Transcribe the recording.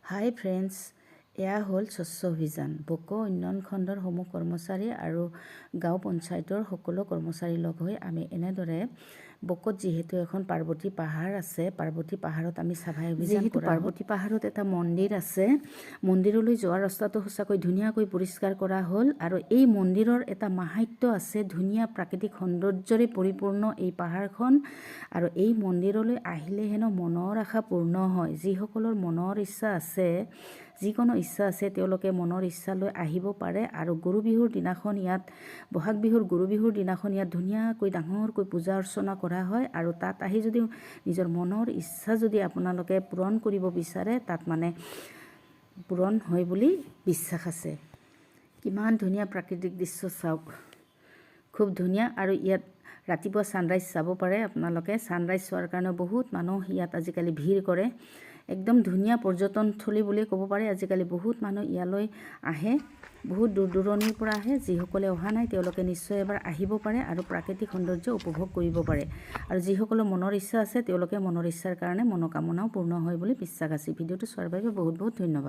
হাই friends, এয়া হ'ল স্বচ্ছ অভিযান। বক উন্নয়ন খণ্ডৰ সমূহ কৰ্মচাৰী আৰু গাঁও পঞ্চায়তৰ সকলো কৰ্মচাৰী লগ হৈ আমি এনেদৰে বকত যিহেতু এখন পাৰ্বতী পাহাৰ আছে, পাৰ্বতী পাহাৰত আমি চাফাই অভিযান কৰা। পাৰ্বতী পাহাৰত এটা মন্দিৰ আছে, মন্দিৰলৈ যোৱা ৰাস্তাটো সঁচাকৈ ধুনীয়াকৈ পৰিষ্কাৰ কৰা হ'ল আৰু এই মন্দিৰৰ এটা মাহাত্য আছে। ধুনীয়া প্ৰাকৃতিক সৌন্দৰ্যৰে পৰিপূৰ্ণ এই পাহাৰখন আৰু এই মন্দিৰলৈ আহিলে হেনো মনৰ আশা পূৰ্ণ হয়। যিসকলৰ মনৰ ইচ্ছা আছে, যিকোনো ইচ্ছা আছে, তেওঁলোকে মনৰ ইচ্ছা লৈ আহিব পাৰে আৰু গৰু বিহুৰ দিনাখন ইয়াত, বহাগ বিহুৰ গৰু বিহুৰ দিনাখন ইয়াত ধুনীয়াকৈ ডাঙৰকৈ পূজা অৰ্চনা কৰা হয় আৰু তাত আহি যদি নিজৰ মনৰ ইচ্ছা যদি আপোনালোকে পূৰণ কৰিব বিচাৰে, তাত মানে পূৰণ হয় বুলি বিশ্বাস আছে। কিমান ধুনীয়া প্ৰাকৃতিক দৃশ্য চাওক, খুব ধুনীয়া। আৰু ইয়াত ৰাতিপুৱা ছানৰাইজ চাব পাৰে আপোনালোকে। ছানৰাইজ চোৱাৰ কাৰণে বহুত মানুহ ইয়াত আজিকালি ভিৰ কৰে। একদম ধুনীয়া পৰ্যটনস্থলী বুলি ক'ব পাৰি। আজিকালি বহুত মানুহ ইয়ালৈ আহে, বহুত দূৰ দূৰণিৰ পৰা আহে। যিসকলে অহা নাই তেওঁলোকে নিশ্চয় এবাৰ আহিব পাৰে আৰু প্ৰাকৃতিক সৌন্দৰ্য উপভোগ কৰিব পাৰে। আৰু যিসকলৰ মনৰ ইচ্ছা আছে তেওঁলোকে মনৰ ইচ্ছাৰ কাৰণে মনোকামনাও পূৰ্ণ হয় বুলি বিশ্বাস আছে। ভিডিঅ'টো চোৱাৰ বাবে বহুত বহুত ধন্যবাদ।